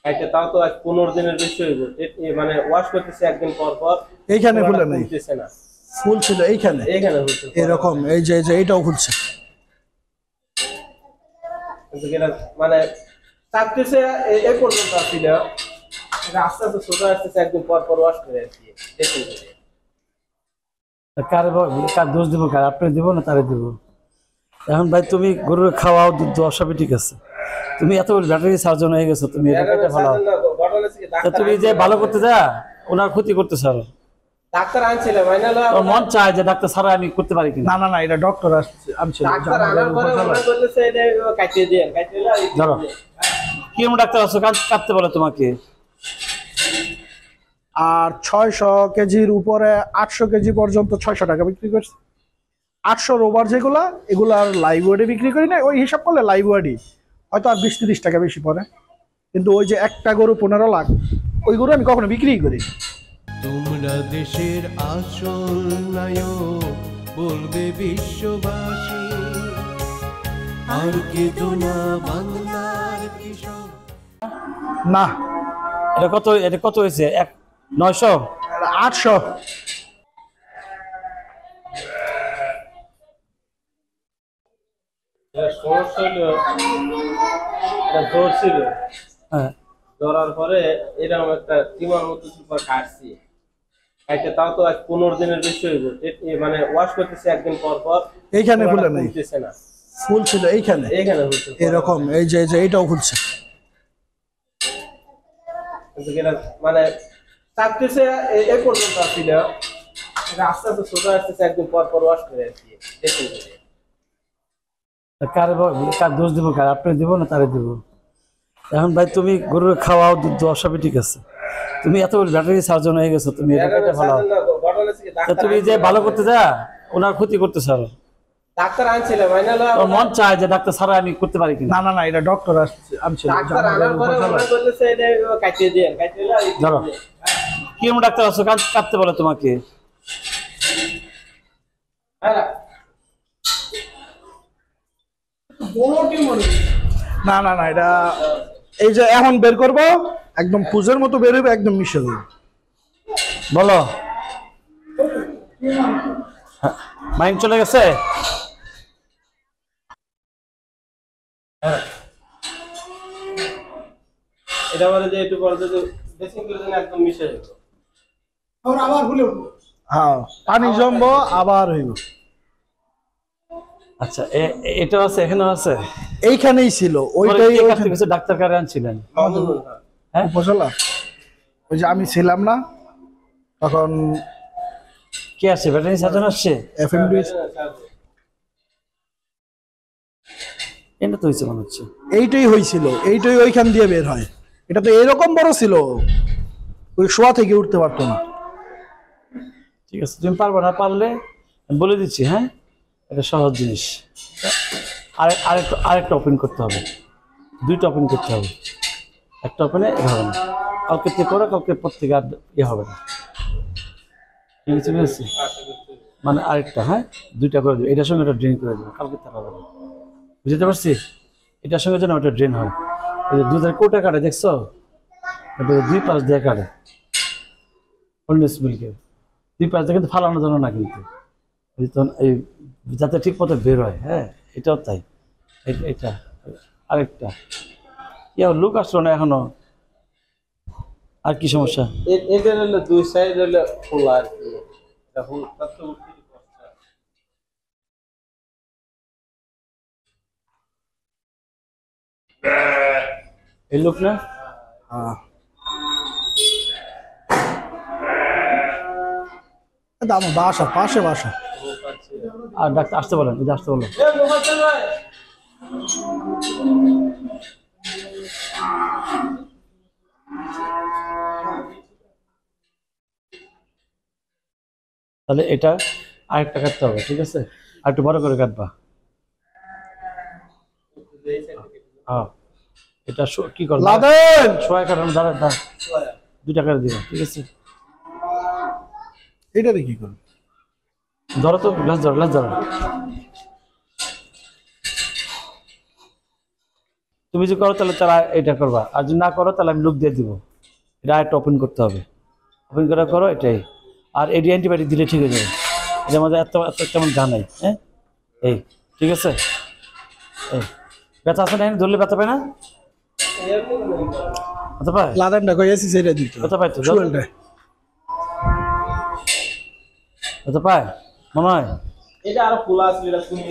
কাইতে তাও তো আজ 15 দিনের বেশি হইব। মানে ওয়াশ করতেছে একদিন পর পর। এইখানে খুলে নাই, খুলতেছে না। ফুল ছিল এইখানে হচ্ছে এরকম, এই যে এইটাও খুলছে। কিন্তু এটা মানে চাকতেছে এই পর্যন্ত ছিল। আস্তে আস্তে ছোট আসতেছে, একদিন পর পর ওয়াশ করে আর কি দেখুন। কার দোষ দিব, কার আপনি দিব না তারে দিব? এখন ভাই তুমি গরুর খাওয়াও, দুধ দেওয়া সবই ঠিক আছে, তুমি এত ব্যাটারি সার্জন হয়ে গেছো, তুমি এটা কেটে ভালো। তুমি যে ভালো করতে যা ওনার ক্ষতি করতে চাও। ডাক্তার আনছিল মন চায় যে ডাক্তার ছাড়া আমি করতে পারি কিনা। না না না, এটা ডক্টর আনছিল। ধরো কিরম ডাক্তার আছো, কাটতে বলে তোমাকে? আর 600 কেজির উপরে 800 কেজি পর্যন্ত 600 টাকা বিক্রি করছে। 800 ওভার যেগুলা, এগুলো আর লাইভ ওয়েটে বিক্রি করি না। ওই হিসাব করলে লাইভ ওয়েটই হয়তো আর 20-30 টাকা বেশি পড়ে, কিন্তু ওই যে একটা গরু 15 লাখ, ওই গরু আমি কখনো বিক্রি করি। তোমরা দেশের আসল নায়ক বলবে বিশ্ববাসী, আর কেঁদো না বাংলার কৃষক। না, এটা কত হয়েছে? 900 800। সমস্যা হলো এটা ধরছিল, হ্যাঁ, ধরার পরে এরকম একটা টিমার মতো সুপার কাটছি। কাইতে তাও তো আজ 15 দিনের বেশি হইব। মানে ওয়াশ করতেছে একদিন পর পর। এইখানে খুলে নাই, খুলতেছে না। ফুল ছিল এইখানে হচ্ছে এরকম, এই যে এইটাও খুলছে। কিন্তু এটা মানে চাকতেছে এই পর্যন্ত ছিল। আস্তে আস্তে ছোট আসতেছে, একদিন পর পর ওয়াশ করে আর কি দেখুন। কার দোষ দিব, কার আপনি দিব না তারে দিব? এখন ভাই তুমি গরুর খাওয়াও, দুধ দেওয়া সবই ঠিক আছে, তুমি এত ব্যাটারি সার্জন হয়ে গেছো, তুমি এটা কেটে ভালো। তুমি যে ভালো করতে যা ওনার ক্ষতি করতে চাও। ডাক্তার আনছিল মন চায় যে ডাক্তার ছাড়া আমি করতে পারি কিনা। না না না, এটা ডক্টর আনছিল। ধরো কিরম ডাক্তার আছো, কাটতে বলে তোমাকে? না না না, এটা এই যে এখন বের করব, একদম পুজোর মতো বের হবে, একদম মিশে যাবে। বলো, মাইন্ড চলে গেছে? এটা বলে যে একটু পরে যদি ড্রেসিং করে দেন একদম মিশে যাবে। আবার ভুলে উঠবো, হ্যাঁ পানি জমবো আবার হইব। আচ্ছা, এটা আছে, এখানে আছে, এইখানেই ছিল। ওইটাই ডাক্তার কারে আনছিলেন? হ্যাঁ, উপজেলা। ওই যে আমি ছিলাম না তখন। কে আসছে? ভেটেরিনারি সার্জন আসছে? এফএমডি এটা তো হয়েছে মনে হচ্ছে। এইটাই হয়েছিল, এইটাই ওইখান দিয়ে বের হয়। এটা তো এরকম বড় ছিল, ওই শোয়া থেকে উঠতে পারতো না। ঠিক আছে, তুমি পারবে না, পারলে আমি বলে দিচ্ছি। হ্যাঁ, এটা সহজ জিনিস। আরেকটা ওপেন করতে হবে, দুইটা ওপেন করতে হবে। একটা ওপেনে হবে না, কালকে থেকে করে, কালকে প্রত্যেকে আর হবে না। ঠিক আছে, বুঝেছি? মানে আরেকটা, হ্যাঁ, দুইটা করে দেবে। এটার সঙ্গে এটা ড্রেন করে দেবে, কালকে তার হবে না। বুঝতে পারছি? এটার সঙ্গে যেন ওটা ড্রেন হয়। ওই যে দুধের কোটা কাটে, দেখছো? এটা 2 পাশ দিয়ে কাটে, হলনেস মিল্কের 2 পাশ দিয়ে, কিন্তু ফালানোর জন্য না, কিন্তু এই যাতে ঠিক মতো বের হয়। হ্যাঁ, এটাও তাই। এটা আরেকটা লোক আসলো না এখনো। আর কি সমস্যা? এদের হলো দুই সাইড হলো খোলা আর কি। এই লোক না? হ্যাঁ, আমার বাসা পাশে বাসা। আর ডাক্তার আসতে বলেন, এই যে আসতে বলো। তাহলে এটা আরেকটা কাটতে হবে, ঠিক আছে? আর একটু বড় করে কাটবা। হ্যাঁ, এটা কি করবো? সোয়া কাটানো, দাঁড়া 2 টাকা দিবা, ঠিক আছে? এটাতে কি করবে? ধরো তো, গ্লাস ধরো। তুমি যদি করো তাহলে তারা এটা করবা, আর যদি না করো তাহলে আমি লুক দিয়ে দিব। এটা একটা ওপেন করতে হবে, ওপেন করে করো এটাই। আর এডি অ্যান্টিবায়োটিক দিলে ঠিক হয়ে যাবে। এটার মধ্যে এত এত তেমন জানাই। হ্যাঁ, এই ঠিক আছে। এই ব্যথা আছে না? ধরলে ব্যথা পায় না? ব্যথা পায়? লাদানটা কইয়াছি সেটা দিত। ব্যথা পায় তো? শুয়েলটা। ব্যথা পায় মনে হয়? এটা আরো খোলা আছে, এটা শুনি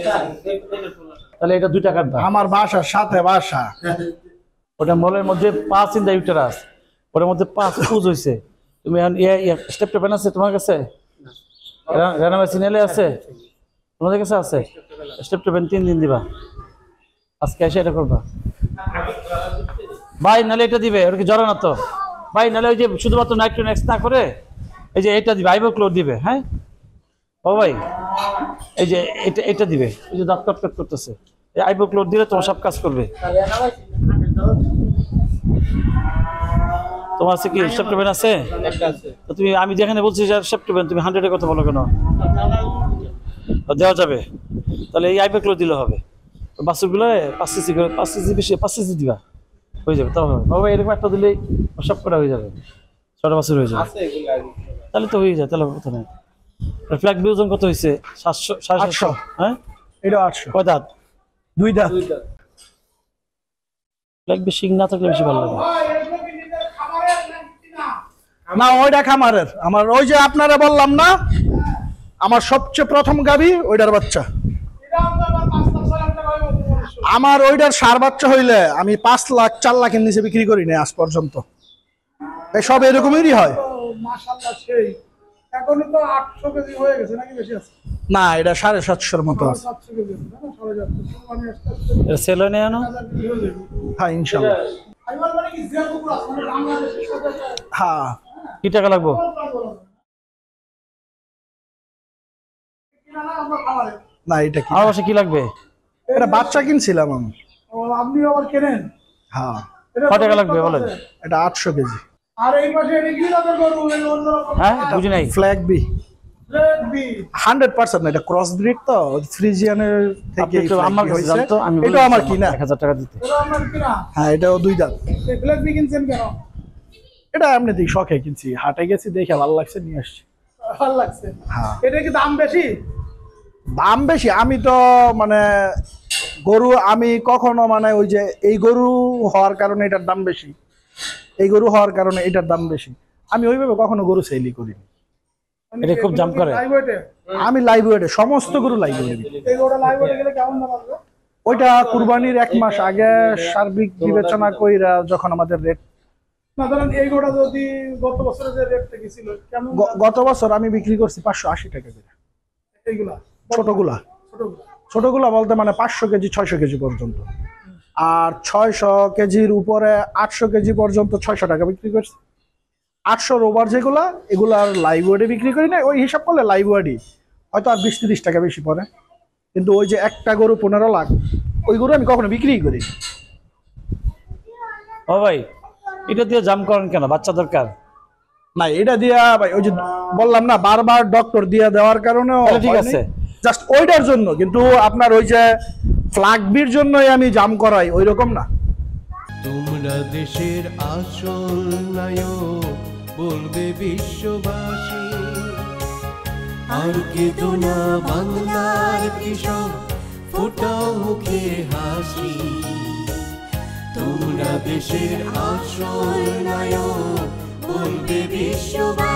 তাহলে এটা 2 টাকার দাম। আমার বাসার সাথে বাসা। ওটা মলের মধ্যে 5 ইন দা ইউটেরাস, ওটার মধ্যে 5 পুজ হয়েছে। তুমি স্টেপটোপেন আছে তোমার কাছে? রেনামেসিন এলে আছে তোমাদের কাছে? আছে স্টেপটোপেন 3 দিন দিবা। আজকে এসে এটা করবা ভাই, নাহলে এটা দিবে। ওটা কি জ্বর না তো ভাই? নাহলে ওই যে শুধুমাত্র নাইট্রোনেক্স না করে এই যে এটা দিবে, আইবোক্লোর দিবে। হ্যাঁ ও ভাই, এই যে এটা দিবে। ওই যে দাঁত কটকট করতেছে, এই আইবোক্লোর দিলে তোমার সব কাজ করবে। তোমার আছে কি সেপ্টেম্বর আছে? তো তুমি, আমি যেখানে বলছি সেপ্টেম্বর, তুমি 100-এর কথা বলো কেন? দেওয়া যাবে তাহলে এই আইবোক্লোর দিলে হবে। বাছুরগুলো 5 সিসি করে, 5 সিসি বেশি, 5 সিসি দিবা, হয়ে যাবে। তাও হবে বাবা, এরকম একটা দিলেই সব করা হয়ে যাবে, 6টা বাছুর হয়ে যাবে। তাহলে তো হয়ে যায়, তাহলে কথা নেই। ফ্ল্যাগ বিউজন কত হয়েছে? 700, 750। হ্যাঁ, এটা 800। কয় দাঁত? 2 দাঁত। ফ্ল্যাগ বেশি না থাকলে বেশি ভালো লাগে। না, ওইটা খামারের। আমার ওই যে আপনারা বললাম না, আমার সবচেয়ে প্রথম গাবি ওইটার বাচ্চা। আমার ওইটার সার বাচ্চা হইলে আমি 5 লাখ 4 লাখের নিচে বিক্রি করি না আজ পর্যন্ত। সব এরকমই হয়। মাশাআল্লাহ, সেই এখনই তো 800 কেজি হয়ে গেছে নাকি? বেশি আছে না, এটা 750-এর মতো আছে। 700 কেজি আছে না? 750 মানে আসতে সেল হয় না জানো? হ্যাঁ, ইনশাআল্লাহ। আইবার মানে কি জিয়া কুকুর আছে মানে বাংলাদেশের সাথে হ্যাঁ। কি টাকা লাগবো? কিনা না আমরা খাবারে। না, এটা কি? আমার বাসা কি লাগবে? এটা বাচ্চা কিনছিলাম আমি। ও, আপনি আবার কেনেন? হ্যাঁ। কয় টাকা লাগবে বলেন? এটা 800 কেজি। আর এই পাশে এটা কি জাতের গরু? এই অন্য রকম হ্যাঁ, বুঝি নাই। Flag B. রেড বি 100% না, এটা ক্রস ব্রিড তো ফ্রিজিয়ানের থেকে আপনি একটু আমার কাছে জানতো, আমি এটা আমার কিনা। 1000 টাকা দিতে। এটা আপনার কিনা? হ্যাঁ, এটাও 2 দাঁত। এই ফ্ল্যাগ বি কিনছেন কেন? এটা এমনি দিই, শখে কিনছি, হাটে গেছি দেখে ভালো লাগছে নিয়ে আসছি। ভালো লাগছে। হ্যাঁ। এটা কি দাম বেশি? দাম বেশি? আমি তো মানে গরু আমি কখনো মানে ওই যে এই গরু হওয়ার কারণে এটার দাম বেশি, এই গরু হওয়ার কারণে এটার দাম বেশি, আমি ওইভাবে কখনো গরু সেলই করিনি। এটা খুব দাম করে। লাইভ ওয়েটে? আমি লাইভ ওয়েটে সমস্ত গরু লাইভ ওয়েটে। এই গরুটা লাইভ ওয়েটে গেলে কেমন দাম আসবে? ওইটা কুরবানির 1 মাস আগে সার্বিক বিবেচনা কইরা যখন আমাদের রেট, না ধরেন এই গরুটা যদি গত বছরে যে রেট থেকে ছিল কেমন? গত বছর আমি বিক্রি করছি 580 টাকা করে। এইগুলা ছোটগুলা ছোটগুলা ছোটগুলা বলতে মানে 500 কেজি 600 কেজি পর্যন্ত, আর 600 কেজির উপরে 800 কেজি পর্যন্ত 600 টাকা বিক্রি করছি। 800 ওভার যেগুলা, এগুলার লাইভ ওয়েটে বিক্রি করি না। ওই হিসাব করলে লাইভ ওয়েটই হয়তো আর 20-30 টাকা বেশি পড়ে, কিন্তু ওই যে একটা গরু 15 লাখ, ওই গরু আমি কখনো বিক্রি করি। ও ভাই, এটা দিয়ে জাম করেন কেন? বাচ্চা দরকার না, এটা দিয়া ভাই ওই যে বললাম না, বারবার ডক্টর দিয়া দেওয়ার কারণে ঠিক আছে, জাস্ট ওইটার জন্য, কিন্তু আপনার ওই যে ফ্ল্যাগবির জন্যই আমি জাম করাই ওই রকম না। তোমরা দেশের আসল নায়ক বলবে বিশ্ববাসী, আর কেঁদো না বাংলার কৃষক, ফোটাও মুখে হাসি। তোমরা দেশের আসল নায়ক বলবে বিশ্ববাসী।